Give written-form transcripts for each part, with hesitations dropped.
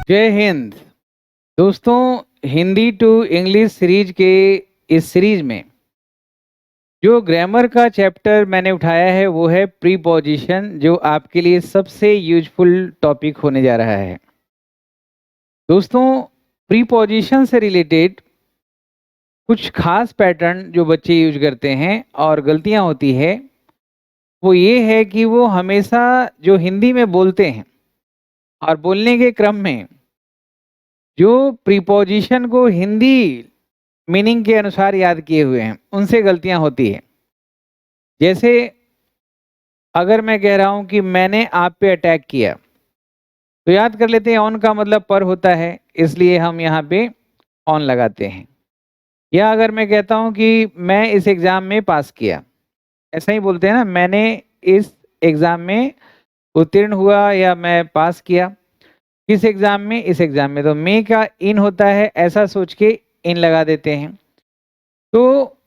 जय हिंद। दोस्तों, Hindi to English series के इस सीरीज में जो ग्रामर का चैप्टर मैंने उठाया है वो है प्रीपोजिशन, जो आपके लिए सबसे यूजफुल टॉपिक होने जा रहा है। दोस्तों, प्रीपोजिशन से रिलेटेड कुछ खास पैटर्न जो बच्चे यूज करते हैं और गलतियां होती है वो ये है कि वो हमेशा जो हिंदी में बोलते हैं और बोलने के क्रम में जो प्रीपोजिशन को हिंदी मीनिंग के अनुसार याद किए हुए हैं उनसे गलतियां होती है। जैसे अगर मैं कह रहा हूं कि मैंने आप पे अटैक किया, तो याद कर लेते हैं ऑन का मतलब पर होता है, इसलिए हम यहाँ पे ऑन लगाते हैं। या अगर मैं कहता हूं कि मैं इस एग्ज़ाम में पास किया, ऐसा ही बोलते हैं ना, मैंने इस एग्ज़ाम में उत्तीर्ण हुआ या मैं पास किया। किस एग्ज़ाम में? इस एग्ज़ाम में। तो मे का इन होता है, ऐसा सोच के इन लगा देते हैं। तो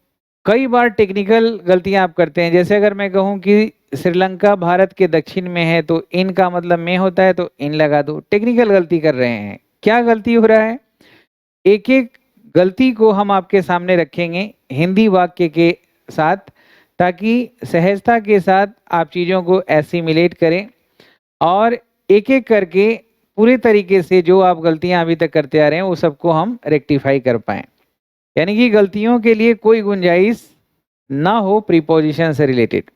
कई बार टेक्निकल गलतियां आप करते हैं। जैसे अगर मैं कहूं कि श्रीलंका भारत के दक्षिण में है, तो इन का मतलब में होता है, तो इन लगा दो। टेक्निकल गलती कर रहे हैं। क्या गलती हो रहा है? एक एक गलती को हम आपके सामने रखेंगे हिंदी वाक्य के साथ, ताकि सहजता के साथ आप चीज़ों को एसिमिलेट करें और एक एक करके पूरे तरीके से जो आप गलतियां अभी तक करते आ रहे हैं वो सबको हम रेक्टिफाई कर पाएं। यानी कि गलतियों के लिए कोई गुंजाइश ना हो प्रीपोजिशन से रिलेटेड।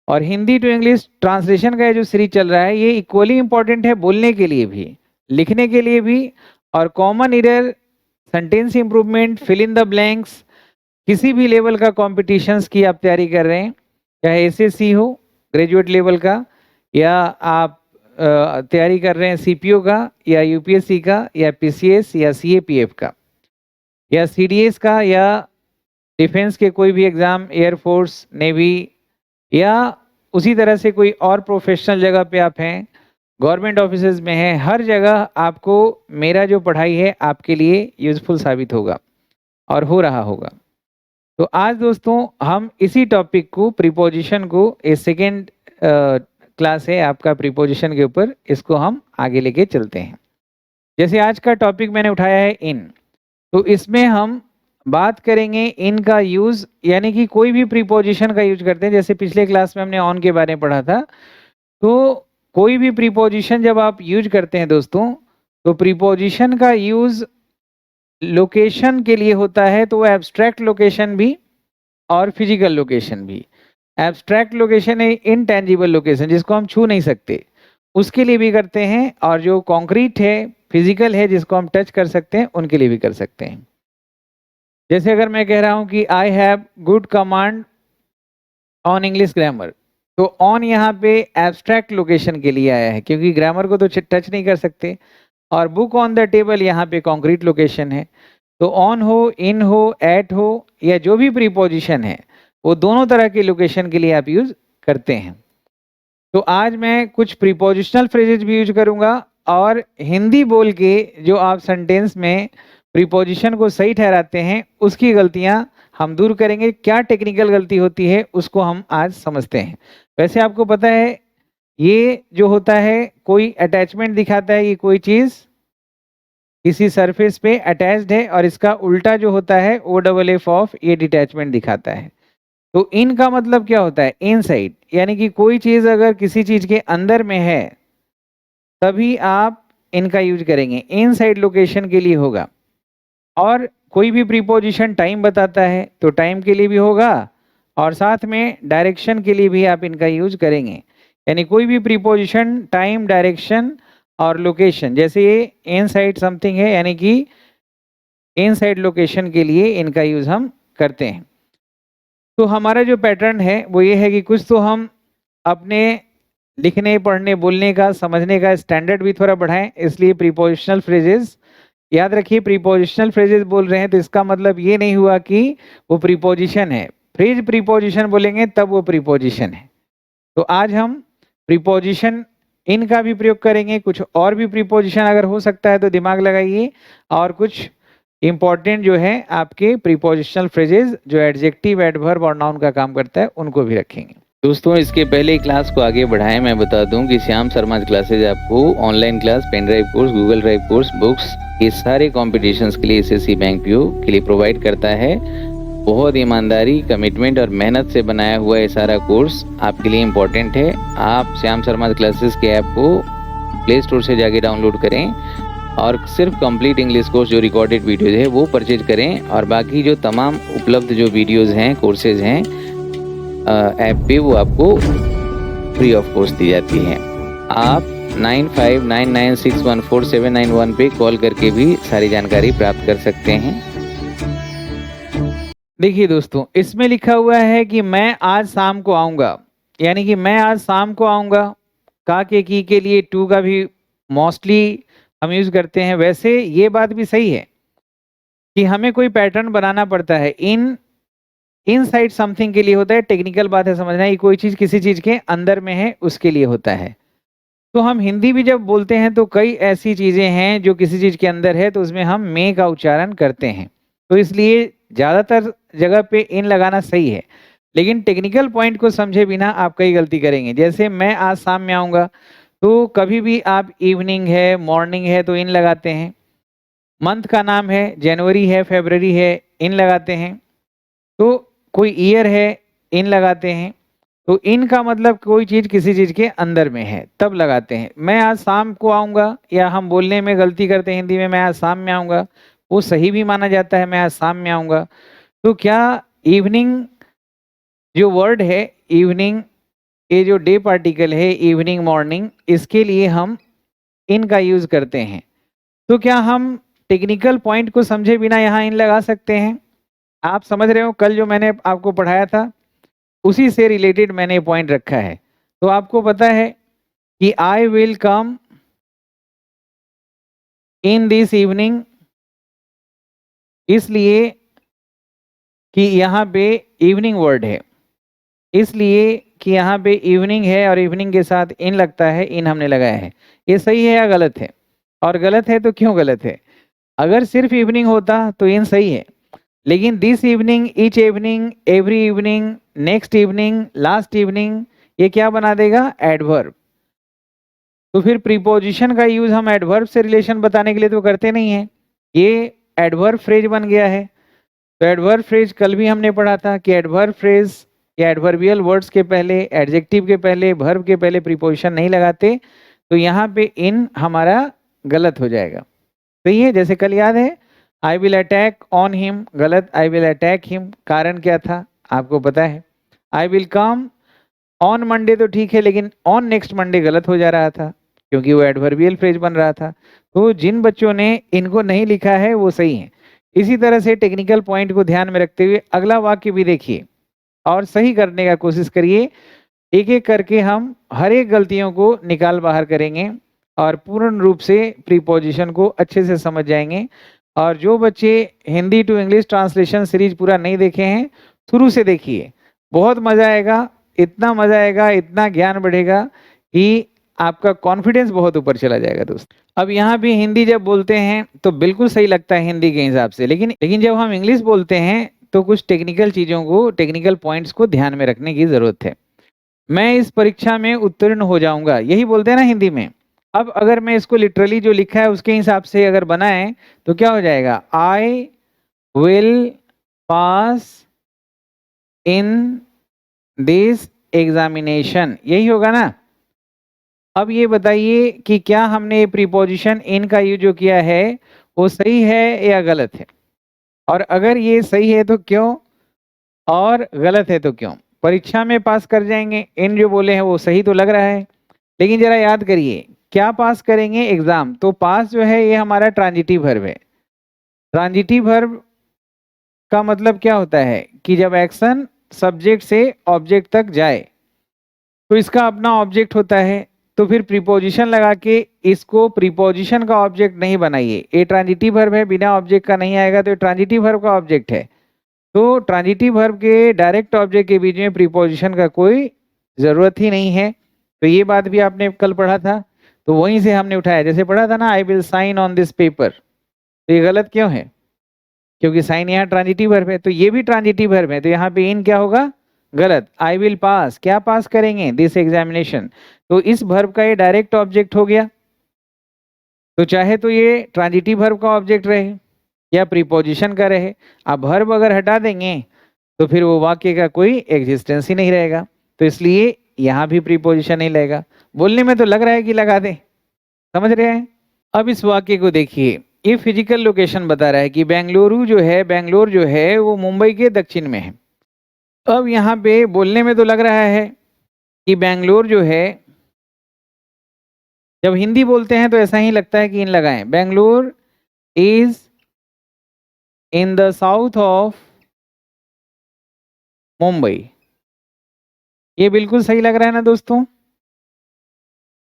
और हिंदी टू इंग्लिश ट्रांसलेशन का ये जो सीरीज चल रहा है ये इक्वली इंपॉर्टेंट है, बोलने के लिए भी, लिखने के लिए भी। और common error, sentence improvement, fill in the blanks, किसी भी लेवल का कॉम्पिटिशन्स की आप तैयारी कर रहे हैं, चाहे एसएससी हो ग्रेजुएट लेवल का, या आप तैयारी कर रहे हैं सीपीओ का या यूपीएससी का या पीसीएस या सीएपीएफ का या सीडीएस का या डिफेंस के कोई भी एग्ज़ाम, एयरफोर्स, नेवी, या उसी तरह से कोई और प्रोफेशनल जगह पे आप हैं, गवर्नमेंट ऑफिसेज में हैं, हर जगह आपको मेरा जो पढ़ाई है आपके लिए यूज़फुल साबित होगा और हो रहा होगा। तो आज दोस्तों हम इसी टॉपिक को, प्रीपोजिशन को, ये सेकेंड क्लास है आपका प्रीपोजिशन के ऊपर, इसको हम आगे लेके चलते हैं। जैसे आज का टॉपिक मैंने उठाया है इन, तो इसमें हम बात करेंगे इन का यूज, यानी कि कोई भी प्रीपोजिशन का यूज करते हैं। जैसे पिछले क्लास में हमने ऑन के बारे में पढ़ा था, तो कोई भी प्रीपोजिशन जब आप यूज करते हैं दोस्तों, तो प्रीपोजिशन का यूज लोकेशन के लिए होता है, तो वो एब्स्ट्रैक्ट लोकेशन भी और फिजिकल लोकेशन भी। एब्स्ट्रैक्ट लोकेशन है इनटेंजिबल लोकेशन, जिसको हम छू नहीं सकते, उसके लिए भी करते हैं, और जो कॉन्क्रीट है, फिजिकल है, जिसको हम टच कर सकते हैं, उनके लिए भी कर सकते हैं। जैसे अगर मैं कह रहा हूं कि I have good command on English grammar, तो ऑन यहाँ पे एब्स्ट्रैक्ट लोकेशन के लिए आया है, क्योंकि ग्रामर को तो टच नहीं कर सकते। और बुक ऑन द टेबल यहाँ पे कॉन्क्रीट लोकेशन है। तो ऑन हो, इन हो, एट हो, या जो भी प्रीपोजिशन है, वो दोनों तरह के लोकेशन के लिए आप यूज करते हैं। तो आज मैं कुछ प्रीपोजिशनल फ्रेजेज भी यूज करूंगा, और हिंदी बोल के जो आप सेंटेंस में प्रीपोजिशन को सही ठहराते हैं उसकी गलतियां हम दूर करेंगे। क्या टेक्निकल गलती होती है उसको हम आज समझते हैं। वैसे आपको पता है ये जो होता है, कोई अटैचमेंट दिखाता है कि कोई चीज किसी सरफेस पे अटैच्ड है, और इसका उल्टा जो होता है ओ डबल एफ ऑफ, ये डिटैचमेंट दिखाता है। तो इन का मतलब क्या होता है? इनसाइड, यानी कि कोई चीज अगर किसी चीज के अंदर में है तभी आप इनका यूज करेंगे, इनसाइड लोकेशन के लिए होगा। और कोई भी प्रीपोजिशन टाइम बताता है तो टाइम के लिए भी होगा, और साथ में डायरेक्शन के लिए भी आप इनका यूज करेंगे। यानी कोई भी प्रीपोजिशन टाइम, डायरेक्शन और लोकेशन, जैसे ये इनसाइड समथिंग है, यानी कि इनसाइड लोकेशन के लिए इनका यूज हम करते हैं। तो हमारा जो पैटर्न है वो ये है कि कुछ तो हम अपने लिखने, पढ़ने, बोलने का, समझने का स्टैंडर्ड भी थोड़ा बढ़ाएं, इसलिए प्रीपोजिशनल फ्रेजेस याद रखिए। प्रीपोजिशनल फ्रेजेस बोल रहे हैं तो इसका मतलब ये नहीं हुआ कि वो प्रीपोजिशन है। फ्रेज प्रीपोजिशन बोलेंगे तब वो प्रीपोजिशन है। तो आज हम प्रीपोजिशन इन का भी प्रयोग करेंगे, कुछ और भी प्रीपोजिशन अगर हो सकता है तो दिमाग लगाइए, और कुछ इंपॉर्टेंट जो है आपके प्रीपोजिशनल फ्रेजेस जो एडजेक्टिव, एडवर्ब और नाउन का काम करता है उनको भी रखेंगे। दोस्तों इसके पहले क्लास को आगे बढ़ाएं, मैं बता दूं कि श्याम शर्मा क्लासेज आपको online class, pen drive course, Google drive course, books, ये सारे कॉम्पिटिशन्स के लिए एसएससी बैंक पीओ के लिए प्रोवाइड करता है। बहुत ईमानदारी, कमिटमेंट और मेहनत से बनाया हुआ ये सारा कोर्स आपके लिए इम्पोर्टेंट है। आप श्याम शर्मा क्लासेस के ऐप को प्ले स्टोर से जाके डाउनलोड करें और सिर्फ कंप्लीट इंग्लिश कोर्स जो रिकॉर्डेड वीडियोज है वो परचेज करें, और बाकी जो तमाम उपलब्ध जो वीडियोज़ हैं, कोर्सेज हैं ऐप पे, वो आपको फ्री ऑफ कॉस्ट दी जाती हैं। आप 9599614791 पे कॉल करके भी सारी जानकारी प्राप्त कर सकते हैं। देखिए दोस्तों, इसमें लिखा हुआ है कि मैं आज शाम को आऊँगा, यानी कि मैं आज शाम को आऊँगा। का के लिए टू का भी मोस्टली हम यूज़ करते हैं। वैसे ये बात भी सही है कि हमें कोई पैटर्न बनाना पड़ता है। इनसाइड समथिंग के लिए होता है, टेक्निकल बात है समझना, ये कोई चीज़ किसी चीज़ के अंदर में है उसके लिए होता है। तो हम हिंदी भी जब बोलते हैं तो कई ऐसी चीज़ें हैं जो किसी चीज़ के अंदर है, तो उसमें हम में का उच्चारण करते हैं। तो इसलिए ज़्यादातर जगह पे इन लगाना सही है, लेकिन टेक्निकल पॉइंट को समझे बिना आप कई गलती करेंगे। जैसे मैं आज शाम में आऊँगा, तो कभी भी आप इवनिंग है, मॉर्निंग है तो इन लगाते हैं। मंथ का नाम है, जनवरी है, फरवरी है, इन लगाते हैं। तो कोई ईयर है, इन लगाते हैं। तो इन का मतलब कोई चीज़ किसी चीज़ के अंदर में है, तब लगाते हैं। मैं आज शाम को आऊँगा, या हम बोलने में गलती करते हैं हिंदी में, मैं आज शाम में आऊँगा, वो सही भी माना जाता है, मैं आज शाम में आऊँगा। तो क्या इवनिंग जो वर्ड है, इवनिंग, ये जो डे पार्टिकल है, इवनिंग, मॉर्निंग, इसके लिए हम इन का यूज़ करते हैं। तो क्या हम टेक्निकल पॉइंट को समझे बिना यहाँ इन लगा सकते हैं? आप समझ रहे हो, कल जो मैंने आपको पढ़ाया था उसी से रिलेटेड मैंने पॉइंट रखा है। तो आपको पता है कि I will come in this evening, इसलिए कि यहाँ पे इवनिंग वर्ड है, इसलिए कि यहाँ पे इवनिंग है और इवनिंग के साथ इन लगता है, इन हमने लगाया है। ये सही है या गलत है? और गलत है तो क्यों गलत है? अगर सिर्फ इवनिंग होता तो इन सही है, लेकिन this evening, each evening, every evening, next evening, last evening, ये क्या बना देगा? एडवर्ब। तो फिर प्रीपोजिशन का यूज हम एडवर्ब से रिलेशन बताने के लिए तो करते नहीं है, ये एडवर्ब फ्रेज बन गया है। तो एडवर्ब फ्रेज कल भी हमने पढ़ा था कि एडवर्ब फ्रेज या एडवर्बियल वर्ड्स के पहले, एडजेक्टिव के पहले, वर्ब के पहले प्रीपोजिशन नहीं लगाते। तो यहाँ पे इन हमारा गलत हो जाएगा। तो ये जैसे कल याद है, I will attack on him, गलत, आई विल अटैक हिम, कारण क्या था आपको पता है। I will come on Monday तो ठीक है, लेकिन ऑन नेक्स्ट मंडे गलत हो जा रहा था क्योंकि वो एडवर्बियल फ्रेज बन रहा था। तो जिन बच्चों ने इनको नहीं लिखा है वो सही है। इसी तरह से टेक्निकल पॉइंट को ध्यान में रखते हुए अगला वाक्य भी देखिए और सही करने का कोशिश करिए। एक एक करके हम हर एक गलतियों को निकाल बाहर करेंगे और पूर्ण रूप से प्रीपोजिशन को अच्छे से समझ जाएंगे। और जो बच्चे Hindi to English translation series पूरा नहीं देखे हैं, शुरू से देखिए, बहुत मजा आएगा। इतना मजा आएगा, इतना ज्ञान बढ़ेगा कि आपका कॉन्फिडेंस बहुत ऊपर चला जाएगा दोस्त। अब यहाँ भी हिंदी जब बोलते हैं तो बिल्कुल सही लगता है हिंदी के हिसाब से, लेकिन जब हम इंग्लिश बोलते हैं तो कुछ टेक्निकल चीज़ों को, टेक्निकल पॉइंट्स को ध्यान में रखने की ज़रूरत है। मैं इस परीक्षा में उत्तीर्ण हो जाऊंगा, यही बोलते हैं ना हिंदी में। अब अगर मैं इसको लिटरली जो लिखा है उसके हिसाब से अगर बनाए तो क्या हो जाएगा? I will pass in this examination, यही होगा ना। अब ये बताइए कि क्या हमने प्रीपोजिशन इन का यूज जो किया है वो सही है या गलत है? और अगर ये सही है तो क्यों, और गलत है तो क्यों? परीक्षा में पास कर जाएंगे, इन जो बोले हैं वो सही तो लग रहा है, लेकिन जरा याद करिए क्या पास करेंगे? एग्जाम। तो पास जो है ये हमारा ट्रांजिटिव वर्ब है। ट्रांजिटिव वर्ब का मतलब क्या होता है कि जब एक्शन सब्जेक्ट से ऑब्जेक्ट तक जाए तो इसका अपना ऑब्जेक्ट होता है। तो फिर प्रीपोजिशन लगा के इसको प्रीपोजिशन का ऑब्जेक्ट नहीं बनाइए। ये ट्रांजिटिव वर्ब है, बिना ऑब्जेक्ट का नहीं आएगा, तो ट्रांजिटिव वर्ब का ऑब्जेक्ट है। तो ट्रांजिटिव वर्ब के डायरेक्ट ऑब्जेक्ट के बीच में प्रीपोजिशन का कोई ज़रूरत ही नहीं है। तो ये बात भी आपने कल पढ़ा था, तो वहीं से हमने उठाया। जैसे पढ़ा था ना, I will sign on this paper, तो ये गलत क्यों है? क्योंकि साइन यहाँ ट्रांजिटिव वर्ब है, तो ये भी ट्रांजिटिव वर्ब है, तो यहाँ पे इन क्या होगा? गलत। आई विल पास, क्या पास करेंगे? This examination. तो इस वर्ब का ये डायरेक्ट ऑब्जेक्ट हो गया। तो चाहे तो ये ट्रांजिटिव वर्ब का ऑब्जेक्ट रहे या प्रीपोजिशन का रहे, अब वर्ब अगर हटा देंगे तो फिर वो वाक्य का कोई एग्जिस्टेंस ही नहीं रहेगा। तो इसलिए यहाँ भी प्रीपोजिशन नहीं लगेगा। बोलने में तो लग रहा है कि लगा दे, समझ रहे हैं? अब इस वाक्य को देखिए, ये फिजिकल लोकेशन बता रहा है कि बेंगलुरु जो है, बेंगलोर जो है वो मुंबई के दक्षिण में है। अब यहाँ पे बोलने में तो लग रहा है कि बेंगलोर जो है, जब हिंदी बोलते हैं तो ऐसा ही लगता है कि इन लगाएं, Bangalore is in the south of Mumbai. ये बिल्कुल सही लग रहा है ना दोस्तों?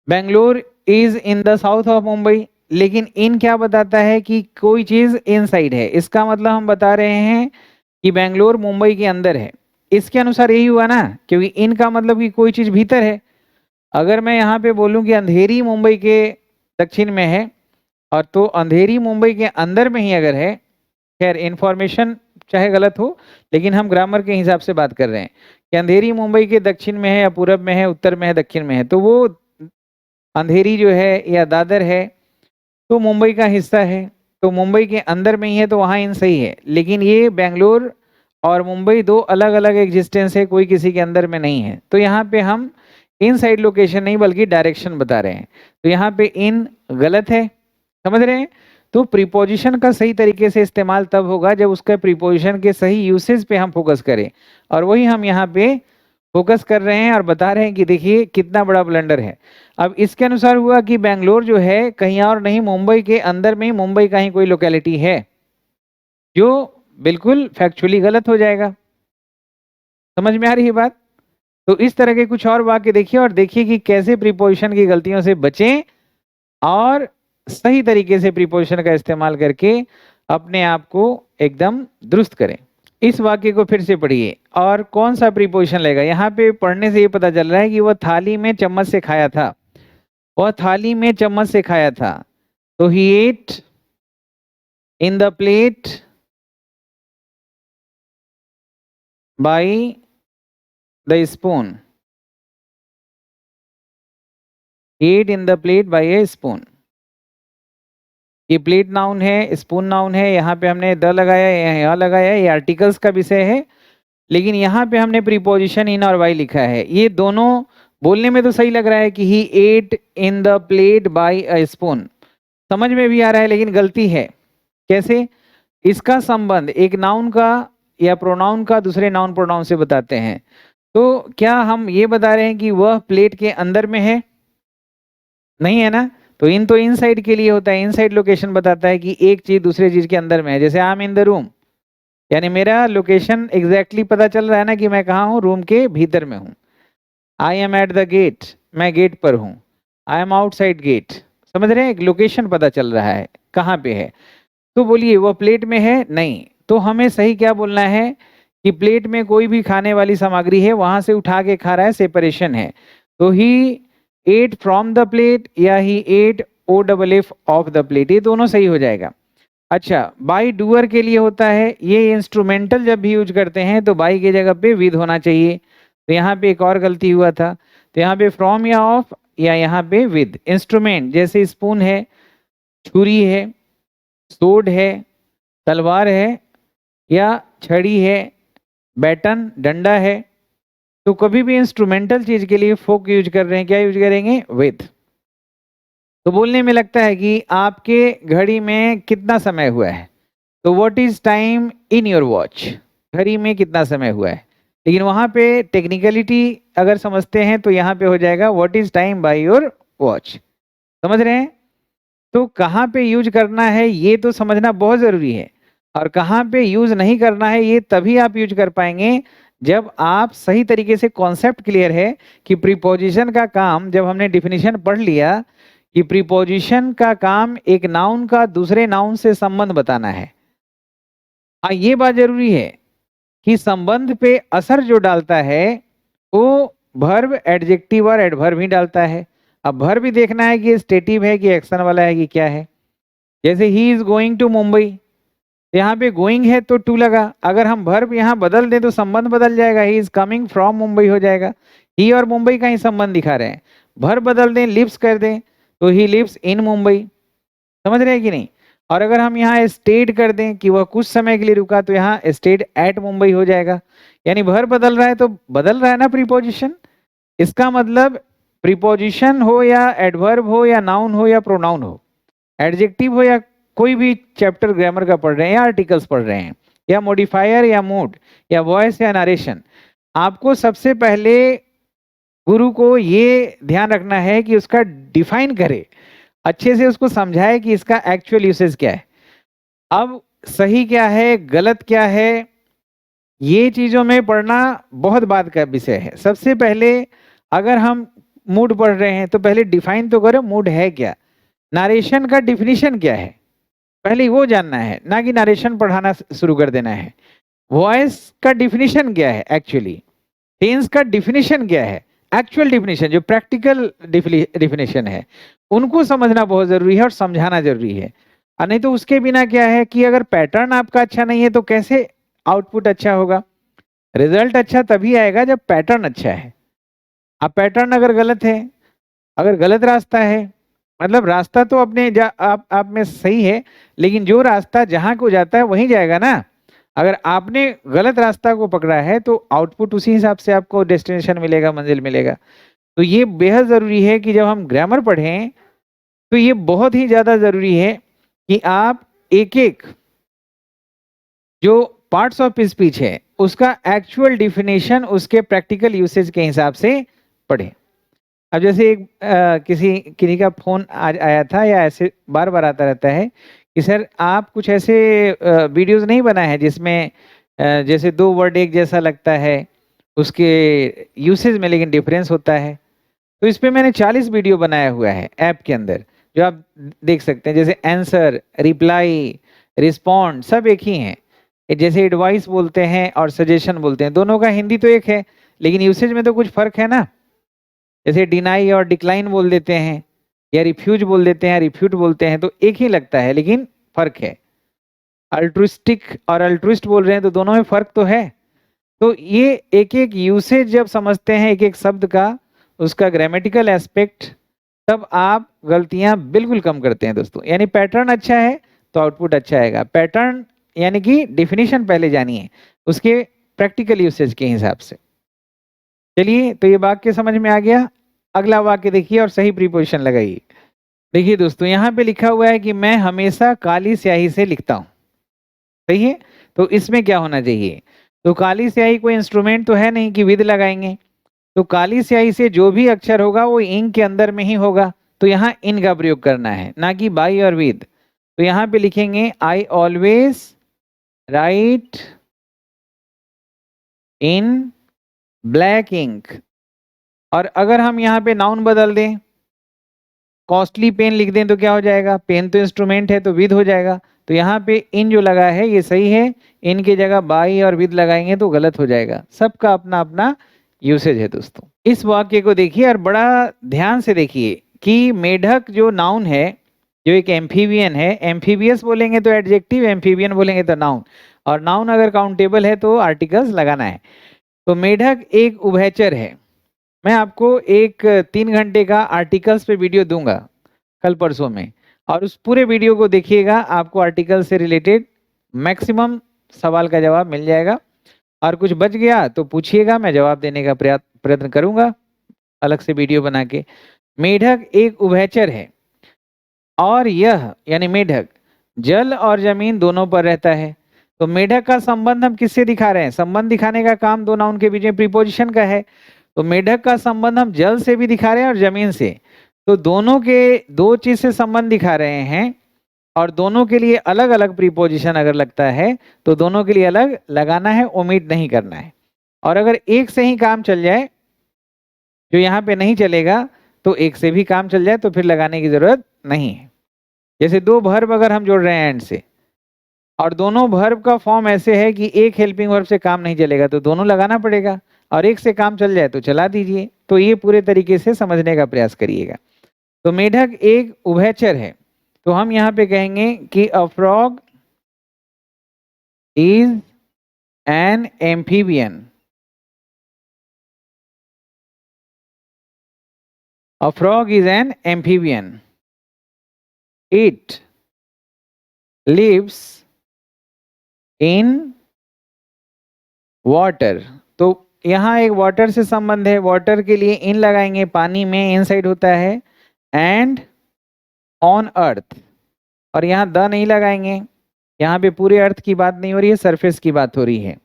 Bangalore is in the south of Mumbai, लेकिन इन क्या बताता है कि कोई चीज इनसाइड है। इसका मतलब हम बता रहे हैं कि बेंगलोर मुंबई के अंदर है। इसके अनुसार यही हुआ ना, क्योंकि इन का मतलब कि कोई चीज भीतर है। अगर मैं यहाँ पे बोलूं कि अंधेरी मुंबई के दक्षिण में है, और तो अंधेरी मुंबई के अंदर में ही अगर है, खैर इन्फॉर्मेशन चाहे गलत हो, लेकिन हम ग्रामर के हिसाब से बात कर रहे हैं कि अंधेरी मुंबई के दक्षिण में है या पूरब में है, उत्तर में है, दक्षिण में है, तो वो अंधेरी जो है या दादर है तो मुंबई का हिस्सा है, तो मुंबई के अंदर में ही है, तो वहाँ इन सही है। लेकिन ये बेंगलोर और मुंबई दो अलग अलग एग्जिस्टेंस है, कोई किसी के अंदर में नहीं है। तो यहाँ पे हम इन साइड लोकेशन नहीं बल्कि डायरेक्शन बता रहे हैं। तो यहाँ पे इन गलत है, समझ रहे हैं? तो प्रीपोजिशन का सही तरीके से इस्तेमाल तब होगा जब उसका प्रीपोजिशन के सही यूसेज पे हम फोकस करें, और वही हम यहाँ पे फोकस कर रहे हैं और बता रहे हैं कि देखिए कितना बड़ा ब्लंडर है। अब इसके अनुसार हुआ कि बेंगलोर जो है कहीं और नहीं, मुंबई के अंदर में ही, मुंबई का ही कोई लोकेलिटी है, जो बिल्कुल फैक्चुअली गलत हो जाएगा। समझ में आ रही है बात? तो इस तरह के कुछ और वाक्य देखिए और देखिए कि कैसे प्रीपोजिशन की गलतियों से बचें और सही तरीके से प्रीपोजिशन का इस्तेमाल करके अपने आप को एकदम दुरुस्त करें। इस वाक्य को फिर से पढ़िए और कौन सा प्रीपोजिशन लेगा। यहाँ पे पढ़ने से ये पता चल रहा है कि वह थाली में चम्मच से खाया था, वह थाली में चम्मच से खाया था। तो he ate in the plate by the spoon, ate in the plate by a spoon. ये प्लेट नाउन है, स्पून नाउन है, यहाँ पे हमने द लगाया, यहाँ लगाया, ये आर्टिकल्स का विषय है, लेकिन यहाँ पे हमने प्रीपोजिशन इन और बाई लिखा है। ये दोनों बोलने में तो सही लग रहा है कि he ate in the plate by a spoon, समझ में भी आ रहा है, लेकिन गलती है। कैसे? इसका संबंध एक नाउन का या प्रोनाउन का दूसरे नाउन प्रोनाउन से बताते हैं। तो क्या हम ये बता रहे हैं कि वह प्लेट के अंदर में है? नहीं है ना। तो इन साइड के लिए होता है, इन साइड लोकेशन बताता है कि एक चीज दूसरे चीज के अंदर में है। जैसे I am in the room, यानी मेरा लोकेशन एग्जैक्टली पता चल रहा है ना कि मैं कहाँ हूँ, रूम के भीतर में हूँ। I am at the gate, मैं गेट पर हूँ। आई एम आउटसाइड गेट, समझ रहे हैं? एक लोकेशन पता चल रहा है कहाँ पे है। तो बोलिए वो प्लेट में है? नहीं। तो हमें सही क्या बोलना है कि प्लेट में कोई भी खाने वाली सामग्री है, वहां से उठा के खा रहा है, सेपरेशन है। तो he ate from the plate या he ate O double F of the plate, ये दोनों सही हो जाएगा। अच्छा, बाई डूअर के लिए होता है, ये इंस्ट्रूमेंटल जब भी यूज करते हैं तो बाई की जगह पे विद होना चाहिए। तो यहाँ पे एक और गलती हुआ था, तो यहाँ पे फ्रॉम या ऑफ, या यहाँ पे विद। इंस्ट्रूमेंट जैसे स्पून है, छुरी है, सोड है, तलवार है, या छड़ी है, बैटन डंडा है। तो कभी भी इंस्ट्रूमेंटल चीज के लिए फोक यूज कर रहे हैं, क्या यूज करेंगे? विद। तो बोलने में लगता है कि आपके घड़ी में कितना समय हुआ है, तो what is time in your watch, घड़ी में कितना समय हुआ है। लेकिन वहां पे टेक्निकलिटी अगर समझते हैं तो यहाँ पे हो जाएगा what is time by your watch. समझ रहे हैं? तो कहाँ पे यूज करना है ये तो समझना बहुत जरूरी है, और कहाँ पे यूज नहीं करना है ये तभी आप यूज कर पाएंगे जब आप सही तरीके से कॉन्सेप्ट क्लियर है कि प्रीपोजिशन का काम, जब हमने डिफिनीशन पढ़ लिया कि प्रीपोजिशन का काम एक नाउन का दूसरे नाउन से संबंध बताना है। हाँ, ये बात जरूरी है कि संबंध पे असर जो डालता है वो वर्ब, एडजेक्टिव और एडवर्ब ही डालता है। अब वर्ब भी देखना है कि स्टेटिव है कि एक्शन वाला है कि क्या है। जैसे ही इज गोइंग टू मुंबई, यहाँ पे गोइंग है तो टू लगा, अगर हम वर्ब यहाँ बदल दें तो संबंध बदल जाएगा, he is coming from Mumbai हो जाएगा। ही और मुंबई का ही संबंध दिखा रहे हैं। वर्ब बदल दें, लिव्स कर दें तो ही लिव्स इन मुंबई, समझ रहे हैं कि नहीं। और अगर हम यहाँ स्टेड कर दें कि वह कुछ समय के लिए रुका तो यहाँ स्टेड एट मुंबई हो जाएगा। यानी वर्ब बदल रहा है तो बदल रहा है ना प्रीपोजिशन। इसका मतलब प्रीपोजिशन हो या एडवर्ब हो या नाउन हो या प्रोनाउन हो, एडजेक्टिव हो या कोई भी चैप्टर ग्रामर का पढ़ रहे हैं या आर्टिकल्स पढ़ रहे हैं या मॉडिफायर या मूड या वॉइस या नरेशन, आपको सबसे पहले गुरु को ये ध्यान रखना है कि उसका डिफाइन करे, अच्छे से उसको समझाए कि इसका एक्चुअल यूसेज क्या है, अब सही क्या है गलत क्या है, ये चीजों में पढ़ना बहुत बात का विषय है। सबसे पहले अगर हम मूड पढ़ रहे हैं तो पहले डिफाइन तो करो मूड है क्या, नारेशन का डिफिनीशन क्या है, पहले वो जानना है, ना कि नरेशन पढ़ाना शुरू कर देना है। वॉइस का डिफिनीशन क्या है एक्चुअली, टेंस का डिफिनीशन क्या है, एक्चुअल डिफिनीशन जो प्रैक्टिकल डिफिनीशन है, उनको समझना बहुत जरूरी है और समझाना जरूरी है। और नहीं तो उसके बिना क्या है कि अगर पैटर्न आपका अच्छा नहीं है तो कैसे आउटपुट अच्छा होगा। रिजल्ट अच्छा तभी आएगा जब पैटर्न अच्छा है। अब पैटर्न अगर गलत है, अगर गलत रास्ता है, मतलब रास्ता तो अपने आप में सही है, लेकिन जो रास्ता जहां को जाता है वहीं जाएगा ना। अगर आपने गलत रास्ता को पकड़ा है तो आउटपुट उसी हिसाब से आपको डेस्टिनेशन मिलेगा, मंजिल मिलेगा। तो ये बेहद जरूरी है कि जब हम ग्रामर पढ़ें तो ये बहुत ही ज्यादा जरूरी है कि आप एक एक जो पार्ट्स ऑफ स्पीच है उसका एक्चुअल डिफिनेशन उसके प्रैक्टिकल यूसेज के हिसाब से पढ़ें। अब जैसे एक किसी का फोन आज आया था या ऐसे बार बार आता रहता है कि सर आप कुछ ऐसे वीडियोस नहीं बनाए हैं जिसमें जैसे दो वर्ड एक जैसा लगता है उसके यूसेज में लेकिन डिफरेंस होता है। तो इस पे मैंने 40 वीडियो बनाया हुआ है ऐप के अंदर, जो आप देख सकते हैं। जैसे आंसर, रिप्लाई, रिस्पॉन्ड सब एक ही हैं। जैसे एडवाइस बोलते हैं और सजेशन बोलते हैं, दोनों का हिंदी तो एक है लेकिन यूसेज में तो कुछ फर्क है ना। जैसे डिनाई और डिक्लाइन बोल देते हैं या रिफ्यूज बोल देते हैं, रिफ्यूट बोलते हैं, तो एक ही लगता है लेकिन फर्क है। अल्ट्रुइस्टिक और अल्ट्रुइस्ट बोल रहे हैं तो दोनों में फर्क तो है। तो ये एक एक यूसेज जब समझते हैं एक एक शब्द का, उसका ग्रामेटिकल एस्पेक्ट, तब आप गलतियां बिल्कुल कम करते हैं दोस्तों। यानी पैटर्न अच्छा है तो आउटपुट अच्छा आएगा। पैटर्न यानी कि डिफिनीशन पहले जानिए उसके प्रैक्टिकल यूसेज के हिसाब से। चलिए, तो ये वाक्य समझ में आ गया। अगला वाक्य देखिए और सही प्रीपोजिशन लगाइए। देखिए दोस्तों, यहाँ पे लिखा हुआ है कि मैं हमेशा काली स्याही से लिखता हूँ, सही है। तो इसमें क्या होना चाहिए, तो काली स्याही कोई इंस्ट्रूमेंट तो है नहीं कि विद लगाएंगे, तो काली स्याही से जो भी अक्षर होगा वो इंक के अंदर में ही होगा। तो यहाँ इन का प्रयोग करना है, ना कि बाई और विद। तो यहाँ पे लिखेंगे I always write in black ink. और अगर हम यहाँ पे नाउन बदल दें, कॉस्टली पेन लिख दें तो क्या हो जाएगा, पेन तो इंस्ट्रूमेंट है तो विद हो जाएगा। तो यहाँ पे इन जो लगा है ये सही है, इन की जगह बाई और विद लगाएंगे तो गलत हो जाएगा। सबका अपना अपना यूसेज है दोस्तों। इस वाक्य को देखिए और बड़ा ध्यान से देखिए कि मेढक जो नाउन है, जो एक एम्फीबियन है, एम्फीबियस बोलेंगे तो एडजेक्टिव, एम्फीबियन बोलेंगे तो नाउन, और नाउन अगर काउंटेबल है तो आर्टिकल्स लगाना है। तो मेढक एक उभयचर है। मैं आपको एक 3 घंटे का आर्टिकल्स पे वीडियो दूंगा कल परसों में, और उस पूरे वीडियो को देखिएगा, आपको आर्टिकल से रिलेटेड मैक्सिमम सवाल का जवाब मिल जाएगा। और कुछ बच गया तो पूछिएगा, मैं जवाब देने का प्रयत्न करूंगा अलग से वीडियो बना के। मेढक एक उभयचर है और यह यानी मेढक जल और जमीन दोनों पर रहता है। तो मेढक का संबंध हम किससे दिखा रहे हैं, संबंध दिखाने का काम दो नाउन के बीच में प्रीपोजिशन का है। तो मेढक का संबंध हम जल से भी दिखा रहे हैं और जमीन से। तो दोनों के दो चीज से संबंध दिखा रहे हैं और दोनों के लिए अलग अलग प्रीपोजिशन अगर लगता है तो दोनों के लिए अलग लगाना है, ओमिट नहीं करना है। और अगर एक से ही काम चल जाए, जो यहाँ पे नहीं चलेगा, तो एक से भी काम चल जाए तो फिर लगाने की जरूरत नहीं है। जैसे दो वर्ब अगर हम जोड़ रहे हैं एंड से, और दोनों वर्ब का फॉर्म ऐसे है कि एक हेल्पिंग वर्ब से काम नहीं चलेगा तो दोनों लगाना पड़ेगा, और एक से काम चल जाए तो चला दीजिए। तो ये पूरे तरीके से समझने का प्रयास करिएगा। तो मेढक एक उभयचर है, तो हम यहाँ पे कहेंगे कि a frog is an amphibian. A frog is an amphibian. It lives in water. तो यहाँ एक वाटर से संबंध है, वाटर के लिए इन लगाएंगे, पानी में इनसाइड होता है, एंड ऑन अर्थ, और यहाँ द नहीं लगाएंगे, यहाँ पे पूरे अर्थ की बात नहीं हो रही है, सरफेस की बात हो रही है।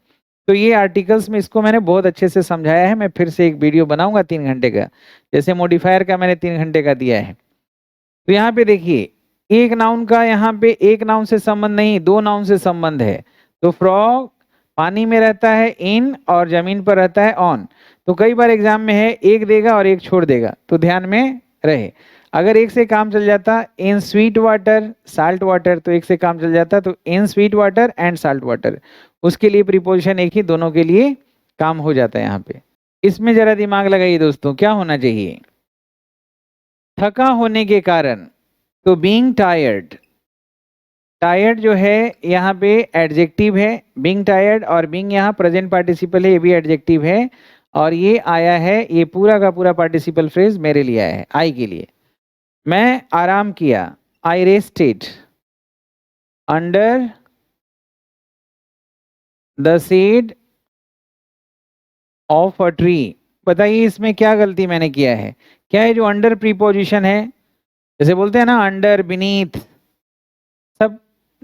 तो ये आर्टिकल्स में इसको मैंने बहुत अच्छे से समझाया है। मैं फिर से एक वीडियो बनाऊंगा 3 घंटे का, जैसे मॉडिफायर का मैंने 3 घंटे का दिया है। तो यहाँ पे देखिए, एक नाउन का यहाँ पे एक नाउन से संबंध नहीं, 2 नाउन से संबंध है। तो फ्रॉग पानी में रहता है इन, और जमीन पर रहता है ऑन। तो कई बार एग्जाम में है एक देगा और एक छोड़ देगा, तो ध्यान में रहे। अगर एक से काम चल जाता in sweet water salt water, तो एक से काम चल जाता, तो in sweet water and salt water, उसके लिए प्रीपोजिशन एक ही, दोनों के लिए काम हो जाता है यहाँ पे। इसमें जरा दिमाग लगाइए दोस्तों, क्या होना चाहिए? थका होने के कारण, तो बीइंग टायर्ड, टायर्ड जो है यहाँ पे एडजेक्टिव है, बीइंग टायर्ड, और बीइंग यहाँ प्रेजेंट पार्टिसिपल है, ये भी एडजेक्टिव है, और ये आया है, ये पूरा का पूरा पार्टिसिपल फ्रेज मेरे लिए आया है, आई के लिए। मैं आराम किया, I rested under the shade of a tree. बताइए इसमें क्या गलती मैंने किया है? क्या है जो अंडर प्रीपोजिशन है, जैसे बोलते हैं ना अंडर बीनीथ, सब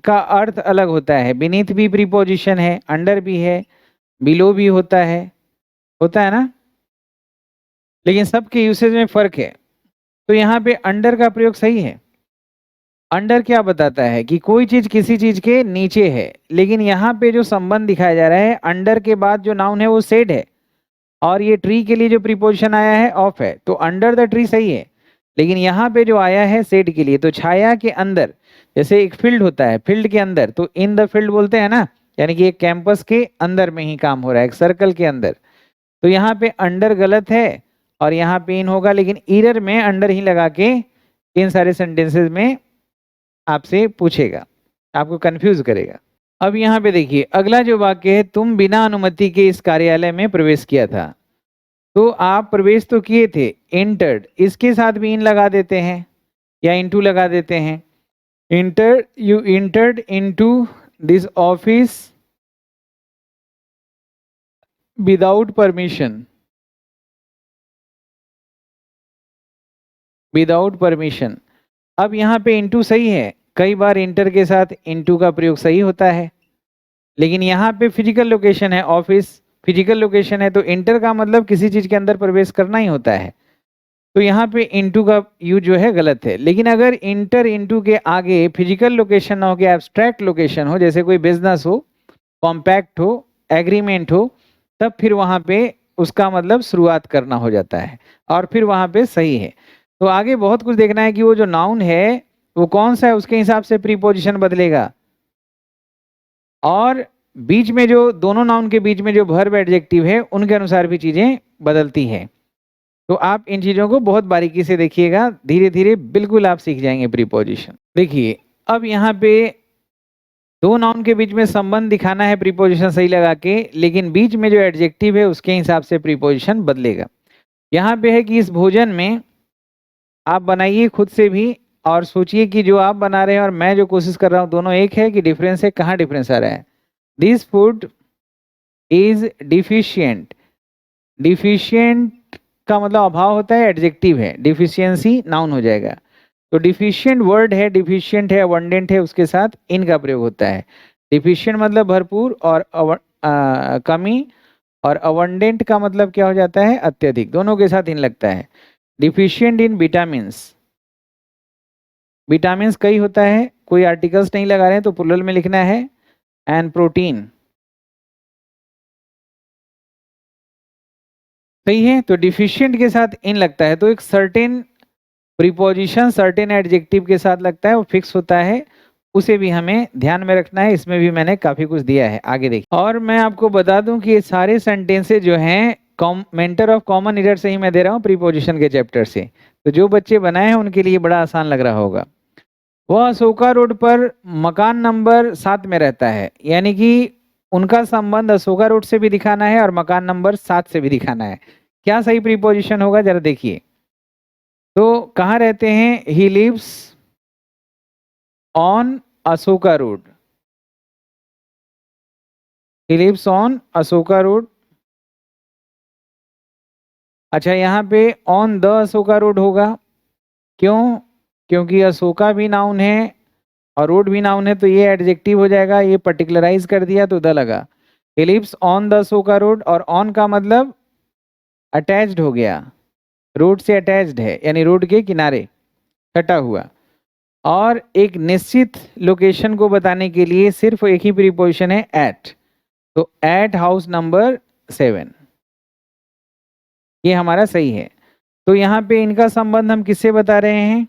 का अर्थ अलग होता है। बीनीथ भी प्रीपोजिशन है, अंडर भी है, बिलो भी होता है ना, लेकिन सबके यूसेज में फर्क है। तो यहाँ पे अंडर का प्रयोग सही है। अंडर क्या बताता है कि कोई चीज किसी चीज के नीचे है, लेकिन यहाँ पे जो संबंध दिखाया जा रहा है, अंडर के बाद जो नाउन है वो सेड है, और ये ट्री के लिए जो प्रीपोजिशन आया है ऑफ है, तो अंडर द ट्री सही है। लेकिन यहाँ पे जो आया है सेड के लिए, तो छाया के अंदर, जैसे एक फील्ड होता है, फील्ड के अंदर, तो इन द फील्ड बोलते हैं ना, यानी कि एक कैंपस के अंदर में ही काम हो रहा है, एक सर्कल के अंदर। तो यहाँ पे अंडर गलत है और यहाँ पे इन होगा, लेकिन ईरर में अंडर ही लगा के इन सारे सेंटेंसेस में आपसे पूछेगा, आपको कंफ्यूज करेगा। अब यहाँ पे देखिए अगला जो वाक्य है, तुम बिना अनुमति के इस कार्यालय में प्रवेश किया था। तो आप प्रवेश तो किए थे, एंटर्ड, इसके साथ भी इन लगा देते हैं या इनटू लगा देते हैं। Enter, you entered into this office without permission, without permission. अब यहाँ पे इनटू सही है, कई बार इंटर के साथ इनटू का प्रयोग सही होता है, लेकिन यहाँ पे फिजिकल लोकेशन है, ऑफिस फिजिकल लोकेशन है, तो इंटर का मतलब किसी चीज के अंदर प्रवेश करना ही होता है। तो यहाँ पे इनटू का यूज जो है गलत है। लेकिन अगर इंटर इनटू के आगे फिजिकल लोकेशन ना हो के एब्स्ट्रैक्ट लोकेशन हो, जैसे कोई बिजनेस हो, कॉम्पैक्ट हो, एग्रीमेंट हो, तब फिर वहाँ पे उसका मतलब शुरुआत करना हो जाता है, और फिर वहाँ पे सही है। तो आगे बहुत कुछ देखना है कि वो जो नाउन है वो कौन सा है, उसके हिसाब से प्रीपोजिशन बदलेगा, और बीच में जो दोनों नाउन के बीच में जो वर्ब एडजेक्टिव है उनके अनुसार भी चीजें बदलती हैं। तो आप इन चीजों को बहुत बारीकी से देखिएगा, धीरे धीरे बिल्कुल आप सीख जाएंगे प्रीपोजिशन। देखिए अब यहाँ पे 2 नाउन के बीच में संबंध दिखाना है प्रीपोजिशन सही लगा के, लेकिन बीच में जो एडजेक्टिव है उसके हिसाब से प्रीपोजिशन बदलेगा। यहाँ पे है कि इस भोजन में, आप बनाइए खुद से भी और सोचिए कि जो आप बना रहे हैं और मैं जो कोशिश कर रहा हूँ दोनों एक है कि डिफरेंस है, कहाँ डिफरेंस आ रहा है। This food is deficient, deficient का मतलब अभाव होता है, एडजेक्टिव है, डिफिशियंसी नाउन हो जाएगा। तो डिफिशियंट वर्ड है, डिफिशियंट है, अबंडेंट है, उसके साथ इन का प्रयोग होता है। डिफिशियंट मतलब भरपूर और कमी, और अबंडेंट का मतलब क्या हो जाता है, अत्यधिक, दोनों के साथ इन लगता है। डिफिशियंट इन विटामिन्स, विटामिन्स कई होता है, कोई आर्टिकल्स नहीं लगा रहे हैं तो प्लुरल में लिखना है, एंड प्रोटीन सही है। तो डिफिशियंट के साथ इन लगता है, तो एक सर्टेन प्रीपोजिशन सर्टेन एडजेक्टिव के साथ लगता है, वो फिक्स होता है, उसे भी हमें ध्यान में रखना है। इसमें भी मैंने काफी कुछ दिया है, आगे देखिए। और मैं आपको बता दूं कि ये सारे सेंटेंसेस जो हैं मेंटर ऑफ कॉमन एरर से ही मैं दे रहा हूँ, प्रीपोजिशन के चैप्टर से। तो जो बच्चे बनाए हैं उनके लिए बड़ा आसान लग रहा होगा। वह अशोका रोड पर मकान नंबर 7 में रहता है। यानी कि उनका संबंध अशोका रोड से भी दिखाना है और मकान नंबर 7 से भी दिखाना है। क्या सही प्रीपोजिशन होगा जरा देखिए। तो कहाँ रहते हैं? He lives on Ashoka road. He lives on Ashoka road. अच्छा, यहाँ पे ऑन द अशोका रोड होगा। क्यों? क्योंकि अशोका भी नाउन है और रोड भी नाउन है, तो ये एडजेक्टिव हो जाएगा। ये पर्टिकुलराइज कर दिया तो द लगा। He lives on the Ashoka road, और ऑन का मतलब अटैच्ड हो गया, रोड से अटैच्ड है, यानी रोड के किनारे सटा हुआ। और एक निश्चित लोकेशन को बताने के लिए सिर्फ एक ही प्रीपोजिशन है, एट। तो एट हाउस नंबर 7, ये हमारा सही है। तो यहाँ पे इनका संबंध हम किससे बता रहे हैं?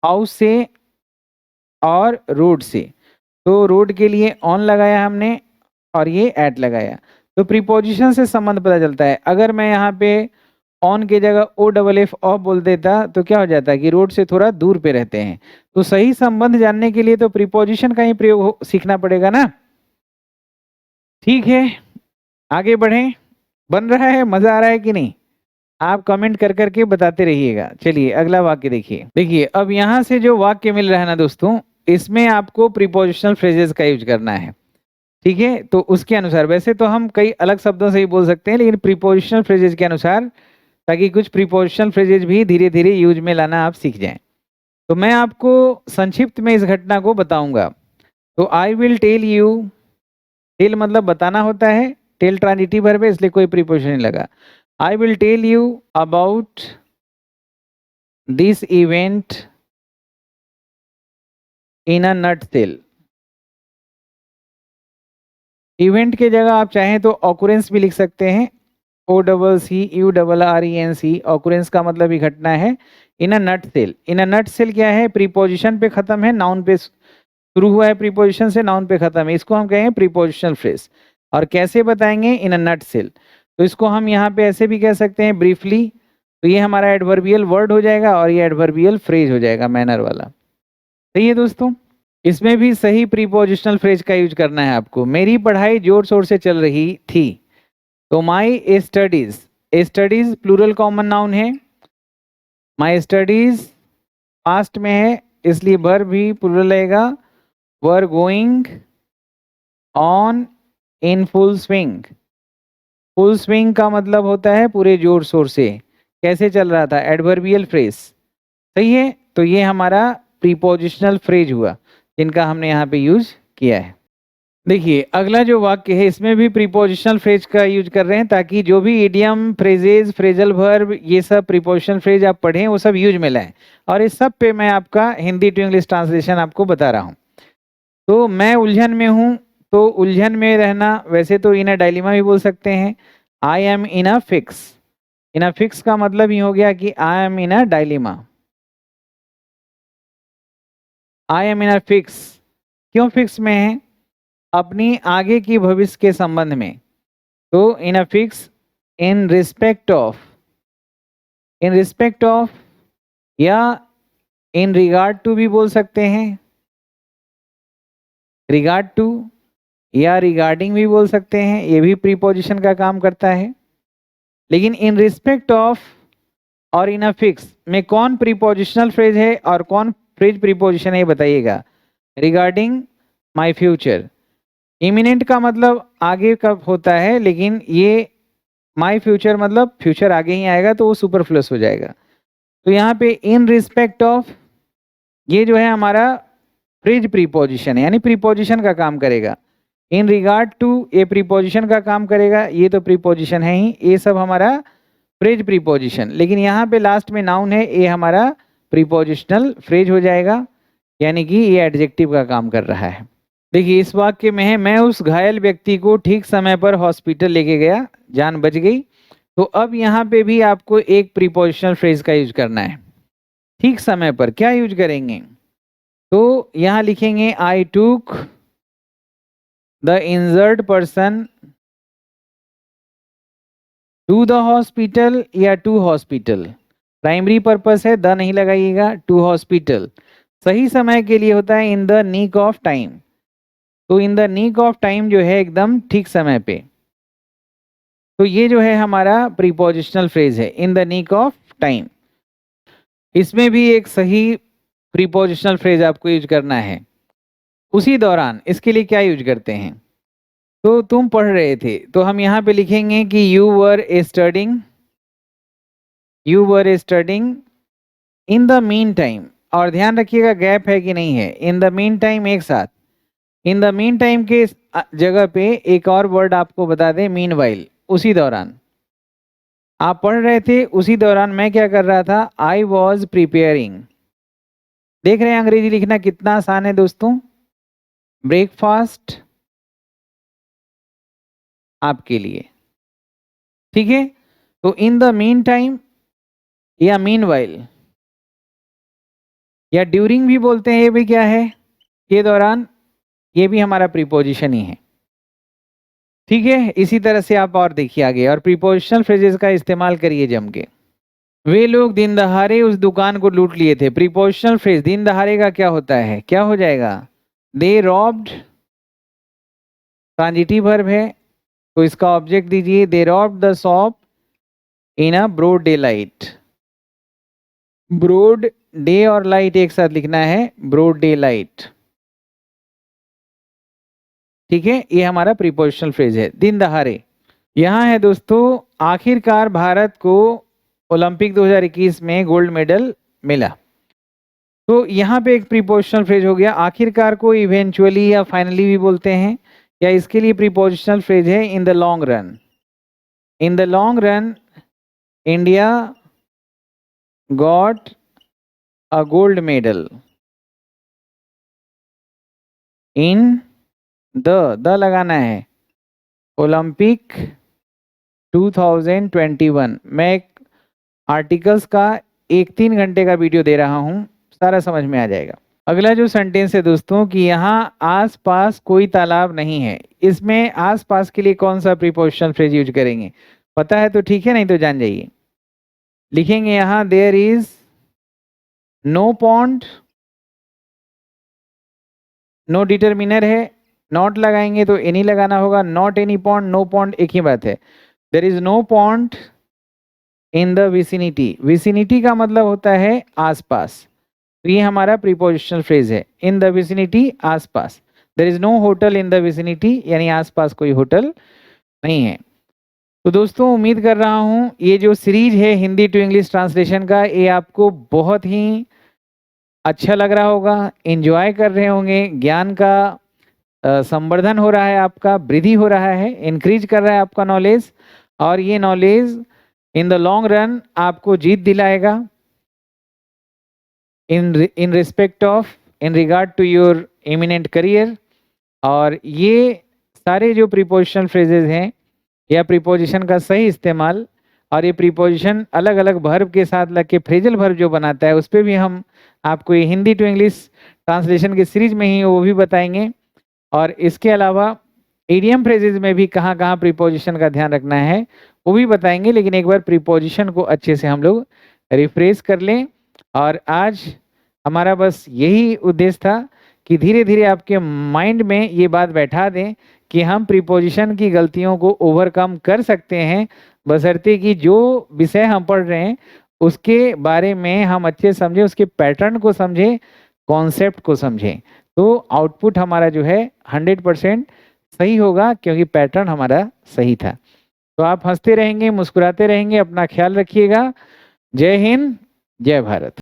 हाउस से और रोड से। तो रोड के लिए ऑन लगाया हमने और ये एट लगाया, तो प्रीपोजिशन से संबंध पता चलता है। अगर मैं यहाँ पे ऑन की जगह ओ डबल एफ ऑफ बोल देता तो क्या हो जाता कि रोड से थोड़ा दूर पे रहते हैं। तो सही संबंध जानने के लिए तो प्रीपोजिशन का ही प्रयोग सीखना पड़ेगा ना। ठीक है, आगे बढ़ें। बन रहा है? मजा आ रहा है कि नहीं? आप कमेंट कर करके बताते रहिएगा। चलिए अगला वाक्य देखिए। देखिए अब यहाँ से जो वाक्य मिल रहा है ना दोस्तों, इसमें आपको प्रीपोजिशनल फ्रेजेस का यूज करना है। ठीक है, तो उसके अनुसार, वैसे तो हम कई अलग शब्दों से ही बोल सकते हैं, लेकिन प्रीपोजिशनल फ्रेजेस के अनुसार, ताकि कुछ प्रीपोजिशनल फ्रेजेस भी धीरे धीरे यूज में लाना आप सीख जाएं। तो मैं आपको संक्षिप्त में इस घटना को बताऊंगा। तो I will tell you, tell मतलब बताना होता है, टेल ट्रांजिटिव वर्ब है इसलिए कोई प्रीपोजिशन नहीं लगा। I will tell you about this event in a nutshell. Event के जगह आप चाहें तो ऑकुरेंस भी लिख सकते हैं, OCCURRENC। ऑकुरेंस का मतलब ही घटना है। इन a nutshell, in a nutshell क्या है? प्रीपोजिशन पे खत्म है, नाउन पे शुरू हुआ है, प्रीपोजिशन से नाउन पे खत्म है, इसको हम कहेंगे प्रीपोजिशनल फ्रेज। और कैसे बताएंगे? इन अ नटसेल। तो इसको हम यहाँ पे ऐसे भी कह सकते हैं, ब्रीफली। तो ये हमारा एडवर्बियल वर्ड हो जाएगा और ये एडवर्बियल फ्रेज हो जाएगा, मैनर वाला। सही है दोस्तों? इसमें भी सही प्रीपोजिशनल फ्रेज का यूज करना है आपको। मेरी पढ़ाई जोर शोर से चल रही थी। तो my studies, studies plural common noun है। माई स्टडीज पास्ट में है इसलिए वर्ब भी प्लूरल रहेगा। Were going on in full swing. Full swing का मतलब होता है पूरे जोर शोर से। कैसे चल रहा था? Adverbial phrase. सही है, तो ये हमारा प्रीपोजिशनल फ्रेज हुआ जिनका हमने यहाँ पे यूज किया है। देखिए अगला जो वाक्य है इसमें भी प्रीपोजिशनल फ्रेज का यूज कर रहे हैं, ताकि जो भी इडियम, फ्रेजेस, फ्रेजल वर्ब, ये सब प्रीपोजिशनल फ्रेज आप पढ़ें वो सब यूज में लाएं। और इस सब पे मैं आपका हिंदी टू इंग्लिश ट्रांसलेशन आपको बता रहा हूँ। तो मैं उलझन में हूँ, तो उलझन में रहना वैसे तो इन अ डायलिमा भी बोल सकते हैं। I am in a fix, in a fix का मतलब ही हो गया कि I am in a dilemma. I am in a fix, क्यों फिक्स में है? अपनी आगे की भविष्य के संबंध में। तो in a fix in respect of, in respect of या इन रिगार्ड टू भी बोल सकते हैं। रिगार्ड टू या रिगार्डिंग भी बोल सकते हैं, ये भी प्रीपोजिशन का काम करता है। लेकिन इन रिस्पेक्ट ऑफ और इन अ फिक्स में कौन प्रीपोजिशनल फ्रेज है और कौन फ्रेज प्रीपोजिशन है बताइएगा। रिगार्डिंग माय फ्यूचर, इमिनेंट का मतलब आगे का होता है, लेकिन ये माय फ्यूचर मतलब फ्यूचर आगे ही आएगा तो वो सुपरफ्लुअस हो जाएगा। तो यहाँ पे इन रिस्पेक्ट ऑफ, ये जो है हमारा फ्रेज प्रीपोजिशन है, यानी प्रीपोजिशन का काम करेगा। इन रिगार्ड टू ये प्रीपोजिशन का काम करेगा, ये तो प्रीपोजिशन है ही, ये सब हमारा फ्रेज प्रीपोजिशन। लेकिन यहाँ पे लास्ट में नाउन है, ये हमारा प्रीपोजिशनल फ्रेज हो जाएगा, यानी कि ये एडजेक्टिव का काम कर रहा है। देखिए इस वाक्य में है, मैं उस घायल व्यक्ति को ठीक समय पर हॉस्पिटल लेके गया, जान बच गई। तो अब यहाँ पे भी आपको एक प्रीपोजिशनल फ्रेज का यूज करना है। ठीक समय पर क्या यूज करेंगे? तो यहाँ लिखेंगे I took the injured person to the hospital या टू हॉस्पिटल। प्राइमरी पर्पस है, द नहीं लगाइएगा, टू हॉस्पिटल। सही समय के लिए होता है in the nick of time. तो in the nick of time जो है एकदम ठीक समय पे। तो ये जो है हमारा प्रीपोजिशनल फ्रेज है, in the nick of time. इसमें भी एक सही प्रीपोजिशनल फ्रेज आपको यूज करना है। उसी दौरान इसके लिए क्या यूज करते हैं? तो तुम पढ़ रहे थे, तो हम यहाँ पे लिखेंगे कि you were studying in the mean time. और ध्यान रखिएगा गैप है कि नहीं है, इन द मीन टाइम एक साथ। इन द मीन टाइम के जगह पे एक और वर्ड आपको बता दें, मीन वाइल। उसी दौरान आप पढ़ रहे थे, उसी दौरान मैं क्या कर रहा था? I was preparing. देख रहे हैं अंग्रेजी लिखना कितना आसान है दोस्तों। ब्रेकफास्ट आपके लिए, ठीक है। तो इन द मीन टाइम या मीन वाइल या ड्यूरिंग भी बोलते हैं, ये भी क्या है? के दौरान, ये भी हमारा प्रीपोजिशन ही है, ठीक है। इसी तरह से आप और देखिए आगे, और प्रीपोजिशनल फ्रेजेस का इस्तेमाल करिए जम के। वे लोग दिन दहाड़े उस दुकान को लूट लिए थे। प्रीपोजिशनल फ्रेज दिन दहाड़े का क्या होता है, क्या हो जाएगा? दे रॉब्ड, ट्रांजिटिव वर्ब है, तो इसका ऑब्जेक्ट दीजिए, they robbed the shop in a broad daylight. Broad day और लाइट एक साथ लिखना है, ब्रॉड डे लाइट, ठीक है। ये हमारा प्रीपोजिशनल फ्रेज है, दिन दहाड़े। यहाँ है दोस्तों, आखिरकार भारत को ओलंपिक 2021 में गोल्ड मेडल मिला। तो यहाँ पे एक प्रीपोजिशनल फ्रेज हो गया। आखिरकार को इवेंचुअली या फाइनली भी बोलते हैं, या इसके लिए प्रीपोजिशनल फ्रेज है in the long run. In the long run India got a gold medal in the लगाना है, ओलंपिक 2021। मैं एक आर्टिकल्स का 1-3 घंटे का वीडियो दे रहा हूँ, सारा समझ में आ जाएगा। अगला जो सेंटेंस है दोस्तों कि यहाँ आसपास कोई तालाब नहीं है। इसमें आसपास के लिए कौन सा प्रीपोजिशनल फ्रेज यूज करेंगे? पता है तो ठीक है, नहीं तो जान जाइए। लिखेंगे यहाँ there is no pond, no determiner है, नॉट लगाएंगे तो एनी लगाना होगा, not any pond, no pond एक ही बात है। There is no pond in the vicinity. Vicinity का मतलब होता है आसपास, तो ये हमारा प्रीपोजिशनल फ्रेज है, इन द विसिनिटी, आसपास। There is no hotel in the vicinity, यानी आसपास कोई होटल नहीं है। तो दोस्तों उम्मीद कर रहा हूँ ये जो सीरीज है हिंदी टू इंग्लिश ट्रांसलेशन का, ये आपको बहुत ही अच्छा लग रहा होगा, एंजॉय कर रहे होंगे। ज्ञान का संवर्धन हो रहा है, आपका वृद्धि हो रहा है, इंक्रीज कर रहा है आपका नॉलेज। और ये knowledge in the long run आपको जीत दिलाएगा in respect of, in regard to your eminent career. और ये सारे जो प्रीपोजिशनल फ्रेजेस हैं या प्रीपोजिशन का सही इस्तेमाल, और ये प्रीपोजिशन अलग अलग वर्ब के साथ लग के फ्रेजल वर्ब जो बनाता है, उस पर भी हम आपको ये हिंदी टू इंग्लिश ट्रांसलेशन की सीरीज में ही वो भी बताएंगे। और इसके अलावा इडियम फ्रेजेस में भी कहाँ कहाँ प्रीपोजिशन का ध्यान रखना है वो भी बताएंगे। लेकिन एक बार प्रीपोजिशन को अच्छे से हम लोग रिफ्रेश कर लें। और आज हमारा बस यही उद्देश्य था कि धीरे धीरे आपके माइंड में ये बात बैठा दें कि हम प्रीपोजिशन की गलतियों को ओवरकम कर सकते हैं, बशर्ते कि जो विषय हम पढ़ रहे हैं उसके बारे में हम अच्छे समझें, उसके पैटर्न को समझें, कॉन्सेप्ट को समझें। तो आउटपुट हमारा जो है 100% सही होगा, क्योंकि पैटर्न हमारा सही था। तो आप हंसते रहेंगे, मुस्कुराते रहेंगे, अपना ख्याल रखिएगा। जय हिंद, जय भारत।